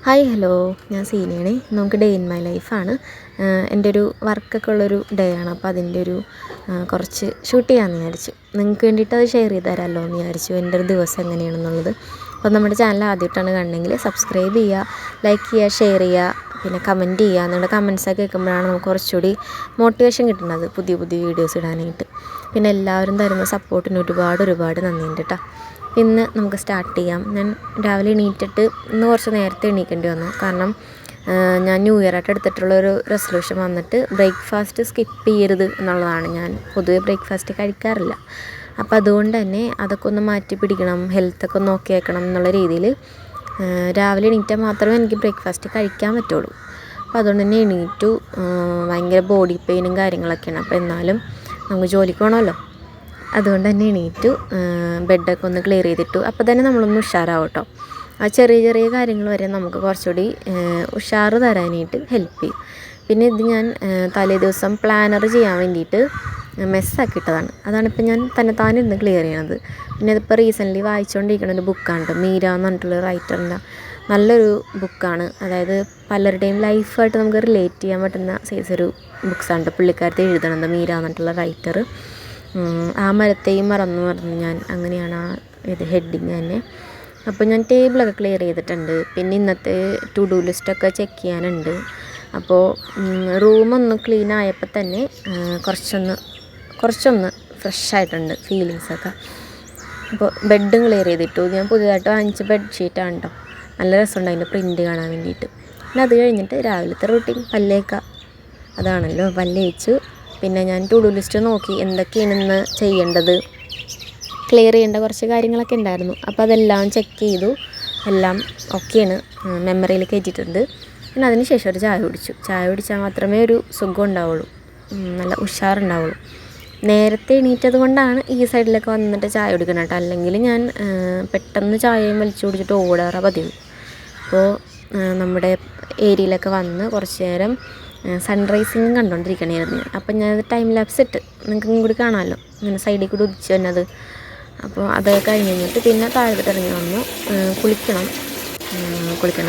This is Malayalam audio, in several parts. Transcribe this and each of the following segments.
ഹായ് ഹലോ, ഞാൻ സീനയാണേ. നമുക്ക് ഡേ ഇൻ മൈ ലൈഫാണ്. എൻ്റെ ഒരു വർക്കൊക്കെ ഉള്ളൊരു ഡേ ആണ്. അപ്പോൾ അതിൻ്റെ ഒരു കുറച്ച് ഷൂട്ട് ചെയ്യാമെന്ന് വിചാരിച്ചു. നിങ്ങൾക്ക് വേണ്ടിയിട്ട് അത് ഷെയർ ചെയ്ത് തരാമല്ലോ എന്ന് വിചാരിച്ചു, എൻ്റെ ഒരു ദിവസം എങ്ങനെയാണെന്നുള്ളത്. അപ്പോൾ നമ്മുടെ ചാനൽ ആദ്യമായിട്ടാണ് കാണണമെങ്കിൽ സബ്സ്ക്രൈബ് ചെയ്യുക, ലൈക്ക് ചെയ്യുക, ഷെയർ ചെയ്യുക, പിന്നെ കമൻറ്റ് ചെയ്യുക. നിങ്ങളുടെ കമൻസൊക്കെ കേൾക്കുമ്പോഴാണ് നമുക്ക് കുറച്ചുകൂടി മോട്ടിവേഷൻ കിട്ടുന്നത് പുതിയ പുതിയ വീഡിയോസ് ഇടാനായിട്ട്. പിന്നെ എല്ലാവരും തരുന്ന സപ്പോർട്ടിന് ഒരുപാട് നന്ദിയുണ്ട് കേട്ടോ. ഇന്ന് നമുക്ക് സ്റ്റാർട്ട് ചെയ്യാം. ഞാൻ രാവിലെ എണീറ്റിട്ട് ഇന്ന് കുറച്ച് നേരത്തെ എണീക്കേണ്ടി വന്നു. കാരണം ഞാൻ ന്യൂ ഇയർ ആയിട്ട് എടുത്തിട്ടുള്ളൊരു റെസൊല്യൂഷൻ വന്നിട്ട് ബ്രേക്ക്ഫാസ്റ്റ് സ്കിപ്പ് ചെയ്യരുത് എന്നുള്ളതാണ്. ഞാൻ പൊതുവെ ബ്രേക്ക്ഫാസ്റ്റ് കഴിക്കാറില്ല. അപ്പോൾ അതുകൊണ്ട് തന്നെ അതൊക്കെ ഒന്ന് മാറ്റി പിടിക്കണം, ഹെൽത്തൊക്കെ ഒന്ന് നോക്കി വെക്കണം എന്നുള്ള രീതിയിൽ രാവിലെ എണീറ്റാൽ മാത്രമേ എനിക്ക് ബ്രേക്ക്ഫാസ്റ്റ് കഴിക്കാൻ പറ്റുള്ളൂ. അപ്പോൾ അതുകൊണ്ട് തന്നെ എണീറ്റു. ഭയങ്കര ബോഡി പെയിനും കാര്യങ്ങളൊക്കെയാണ്. അപ്പോൾ എന്നാലും നമുക്ക് ജോലിക്ക് പോകണമല്ലോ, അതുകൊണ്ട് തന്നെ എണീറ്റു. ബെഡൊക്കെ ഒന്ന് ക്ലിയർ ചെയ്തിട്ടു. അപ്പോൾ തന്നെ നമ്മളൊന്ന് ഉഷാറാവും കേട്ടോ. ആ ചെറിയ കാര്യങ്ങൾ വരെ നമുക്ക് കുറച്ചുകൂടി ഉഷാറ് തരാനായിട്ട് ഹെൽപ്പ് ചെയ്യും. പിന്നെ ഇത് ഞാൻ തലേ ദിവസം പ്ലാനർ ചെയ്യാൻ വേണ്ടിയിട്ട് മെസ്സാക്കിയിട്ടതാണ്. അതാണിപ്പോൾ ഞാൻ താനിരുന്ന് ക്ലിയർ ചെയ്യണത്. പിന്നെ ഇതിപ്പോൾ റീസെൻ്റ്ലി വായിച്ചുകൊണ്ടിരിക്കുന്ന ഒരു ബുക്കാണ് മീര എന്ന് പറഞ്ഞിട്ടുള്ള റൈറ്ററിൻ്റെ നല്ലൊരു ബുക്കാണ്. അതായത് പലരുടെയും ലൈഫായിട്ട് നമുക്ക് റിലേറ്റ് ചെയ്യാൻ പറ്റുന്ന സൈസൊരു ബുക്സാണ് പുള്ളിക്കാരത്തെ എഴുതണത്, മീര എന്നിട്ടുള്ള റൈറ്റർ. ആ മരത്തെയും മറന്നു പറഞ്ഞു ഞാൻ, അങ്ങനെയാണ് ആ ഇത് ഹെഡിങ് തന്നെ. അപ്പോൾ ഞാൻ ടേബിളൊക്കെ ക്ലിയർ ചെയ്തിട്ടുണ്ട്. പിന്നെ ഇന്നത്തെ ടു ഡു ലിസ്റ്റൊക്കെ ചെക്ക് ചെയ്യാനുണ്ട്. അപ്പോൾ റൂമൊന്ന് ക്ലീൻ ആയപ്പോൾ തന്നെ കുറച്ചൊന്ന് ഫ്രഷായിട്ടുണ്ട് ഫീലിങ്സൊക്കെ. അപ്പോൾ ബെഡും ക്ലിയർ ചെയ്തിട്ടു. ഞാൻ പുതിയതായിട്ട് വാങ്ങിച്ച ബെഡ്ഷീറ്റാണ് കേട്ടോ. നല്ല രസമുണ്ട് അതിൻ്റെ പ്രിൻ്റ് കാണാൻ വേണ്ടിയിട്ട്. പിന്നെ അത് കഴിഞ്ഞിട്ട് രാവിലത്തെ റൂട്ടീൻ പല്ലേക്ക, അതാണല്ലോ പല്ലേച്ചു. പിന്നെ ഞാൻ ടു ഡു ലിസ്റ്റ് നോക്കി എന്തൊക്കെയാണ് ഇന്ന് ചെയ്യേണ്ടത്, ക്ലിയർ ചെയ്യേണ്ട കുറച്ച് കാര്യങ്ങളൊക്കെ ഉണ്ടായിരുന്നു. അപ്പോൾ അതെല്ലാം ചെക്ക് ചെയ്തു. എല്ലാം ഓക്കെയാണ്, മെമ്മറിയിൽ കയറ്റിയിട്ടുണ്ട്. പിന്നെ അതിന് ശേഷം ഒരു ചായ കുടിച്ചാൽ മാത്രമേ ഒരു സുഖം ഉണ്ടാവുള്ളൂ, നല്ല ഉഷാറുണ്ടാവുള്ളൂ. നേരത്തെ എണീറ്റത് കൊണ്ടാണ് ഈ സൈഡിലൊക്കെ വന്നിട്ട് ചായ കുടിക്കണം കേട്ടോ. അല്ലെങ്കിൽ ഞാൻ പെട്ടെന്ന് ചായയും വലിച്ചു കുടിച്ചിട്ട് ഓടാറ പതിവ്. അപ്പോൾ നമ്മുടെ ഏരിയയിലൊക്കെ വന്ന് കുറച്ച് നേരം സൺറൈസിങ് കണ്ടുകൊണ്ടിരിക്കണമായിരുന്നു ഞാൻ. അപ്പം ഞാനത് ടൈം ലാപ്സ് ഇട്ട് നിങ്ങൾക്കും കൂടി കാണാമല്ലോ, ഇങ്ങനെ സൈഡിൽ കൂടി ഉദിച്ച് വന്നത്. അപ്പോൾ അത് കഴിഞ്ഞിട്ട് പിന്നെ താഴോട്ട് ഇറങ്ങി വന്നു. കുളിക്കണം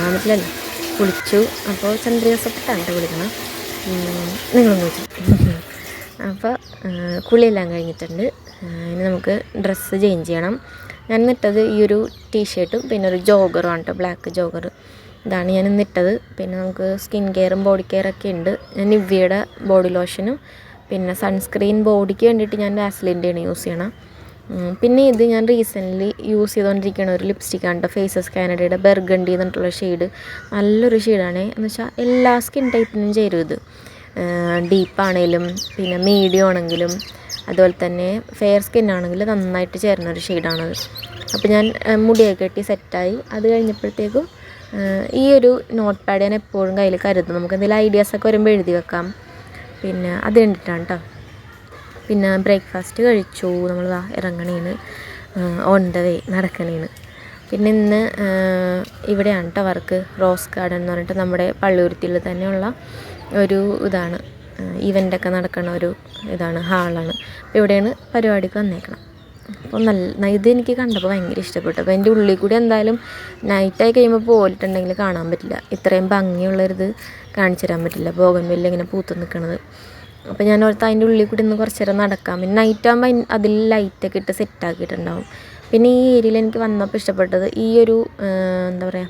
വന്നിട്ടില്ലല്ലോ, കുളിച്ചു. അപ്പോൾ ചന്ദ്രികസപ്പെട്ടാണ് കുളിക്കണം, നിങ്ങളും കുളിച്ചു. അപ്പോൾ കുളിയെല്ലാം കഴിഞ്ഞിട്ടുണ്ട്. ഇനി നമുക്ക് ഡ്രസ്സ് ചേഞ്ച് ചെയ്യണം. ഞാൻ ഇട്ടത് ഈ ഒരു ടീഷർട്ടും പിന്നെ ഒരു ജോഗറുമാണ് കേട്ടോ, ബ്ലാക്ക് ജോഗർ. ഇതാണ് ഞാൻ ഇന്നിട്ടത്. പിന്നെ നമുക്ക് സ്കിൻ കെയറും ബോഡി കെയറൊക്കെ ഉണ്ട്. ഞാൻ നിവ്യയുടെ ബോഡി ലോഷനും പിന്നെ സൺസ്ക്രീൻ ബോഡിക്ക് വേണ്ടിയിട്ട് ഞാൻ വാസ്ലിൻ്റെയാണ് യൂസ് ചെയ്യണം. പിന്നെ ഇത് ഞാൻ റീസെൻ്റ്ലി യൂസ് ചെയ്തുകൊണ്ടിരിക്കുന്ന ഒരു ലിപ്സ്റ്റിക്കാണ് കേട്ടോ, ഫേസസ് കാനഡയുടെ ബെർഗണ്ടി എന്നിട്ടുള്ള ഷെയ്ഡ്. നല്ലൊരു ഷെയ്ഡാണ്. എന്ന് വെച്ചാൽ എല്ലാ സ്കിൻ ടൈപ്പിനും ചേരും ഇത്. ഡീപ്പാണെങ്കിലും പിന്നെ മീഡിയം ആണെങ്കിലും അതുപോലെ തന്നെ ഫെയർ സ്കിൻ ആണെങ്കിലും നന്നായിട്ട് ചേരുന്നൊരു ഷെയ്ഡാണത്. അപ്പോൾ ഞാൻ മുടിയൊക്കെ കെട്ടി സെറ്റായി. അത് കഴിഞ്ഞപ്പോഴത്തേക്കും ഈ ഒരു നോട്ട് പാഡ് ഞാൻ എപ്പോഴും കയ്യിൽ കരുതും. നമുക്ക് എന്തെങ്കിലും ഐഡിയാസൊക്കെ വരുമ്പോൾ എഴുതി വെക്കാം. പിന്നെ അത് കണ്ടിട്ടാണ് കേട്ടോ. പിന്നെ ബ്രേക്ക്ഫാസ്റ്റ് കഴിച്ചു. നമ്മൾ ഇറങ്ങണേന് ഓൺ ദ വേ നടക്കണേന്. പിന്നെ ഇന്ന് ഇവിടെയാണ് കേട്ടോ വർക്ക്, റോസ് ഗാർഡൻ എന്ന് പറഞ്ഞിട്ട് നമ്മുടെ പള്ളിയൂരുത്തിയിൽ തന്നെയുള്ള ഒരു ഇതാണ്, ഇവൻ്റൊക്കെ നടക്കുന്ന ഒരു ഇതാണ്, ഹാളാണ്. അപ്പോൾ ഇവിടെയാണ് പരിപാടിക്ക് വന്നേക്കണം. അപ്പോൾ ഇതെനിക്ക് കണ്ടപ്പോൾ ഭയങ്കര ഇഷ്ടപ്പെട്ടു. അപ്പോൾ എൻ്റെ ഉള്ളിൽ കൂടി എന്തായാലും നൈറ്റായി കഴിയുമ്പോൾ പോയിട്ടുണ്ടെങ്കിൽ കാണാൻ പറ്റില്ല, ഇത്രയും ഭംഗിയുള്ളൊരിത് കാണിച്ചു തരാൻ പറ്റില്ല, ബോഗൺവില്ല ഇങ്ങനെ പൂത്ത് നിൽക്കുന്നത്. അപ്പോൾ ഞാൻ ഓർത്ത് അതിൻ്റെ ഉള്ളിൽ കൂടി ഒന്ന് കുറച്ച് നേരം നടക്കാം. പിന്നെ നൈറ്റ് ആകുമ്പോൾ അതിൽ ലൈറ്റൊക്കെ ഇട്ട് സെറ്റാക്കിയിട്ടുണ്ടാവും. പിന്നെ ഈ ഏരിയയിൽ എനിക്ക് വന്നപ്പോൾ ഇഷ്ടപ്പെട്ടത് ഈ ഒരു എന്താ പറയുക,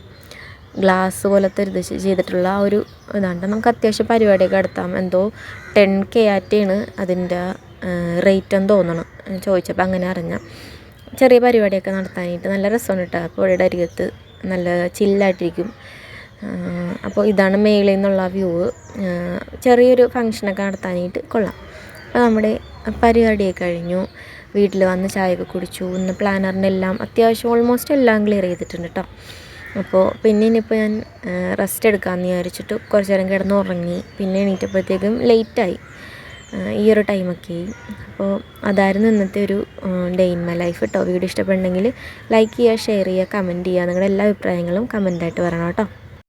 ഗ്ലാസ് പോലത്തെ ഒരു ഇത് ചെയ്തിട്ടുള്ള ആ ഒരു ഇതാണ്. നമുക്ക് അത്യാവശ്യം പരിപാടിയൊക്കെ നടത്താം. എന്തോ 10K ആറ്റാണ് അതിൻ്റെ റേറ്റ് എന്ന് തോന്നണം, ചോദിച്ചപ്പോൾ അങ്ങനെ അറിഞ്ഞാൽ. ചെറിയ പരിപാടിയൊക്കെ നടത്താനായിട്ട് നല്ല രസമാണ് കേട്ടോ. പുഴയുടെ അരികത്ത് നല്ല ചില്ലായിട്ടിരിക്കും. അപ്പോൾ ഇതാണ് മേളിൽ നിന്നുള്ള വ്യൂ. ചെറിയൊരു ഫങ്ഷനൊക്കെ നടത്താനായിട്ട് കൊള്ളാം. അപ്പോൾ നമ്മുടെ പരിപാടിയൊക്കെ കഴിഞ്ഞു. വീട്ടിൽ വന്ന് ചായയൊക്കെ കുടിച്ചു. ഇന്ന് പ്ലാനറിൻ്റെ എല്ലാം അത്യാവശ്യം ഓൾമോസ്റ്റ് എല്ലാം ക്ലിയർ ചെയ്തിട്ടുണ്ട് കേട്ടോ. അപ്പോൾ പിന്നെ ഇനിയിപ്പോൾ ഞാൻ റെസ്റ്റ് എടുക്കാമെന്ന് വിചാരിച്ചിട്ട് കുറച്ച് നേരം കിടന്ന് ഉറങ്ങി. പിന്നെ എണീറ്റപ്പോഴത്തേക്കും ലേറ്റായി, ഈ ഒരു ടൈമൊക്കെ. അപ്പോൾ അതായിരുന്നു ഇന്നത്തെ ഒരു ഡേ ഇൻ മൈ ലൈഫ് കേട്ടോ. വീഡിയോ ഇഷ്ടപ്പെടുന്നെങ്കിൽ ലൈക്ക് ചെയ്യുക, ഷെയർ ചെയ്യുക, കമൻറ്റ് ചെയ്യുക. നിങ്ങളുടെ എല്ലാ അഭിപ്രായങ്ങളും കമൻറ്റായിട്ട് പറയണം കേട്ടോ.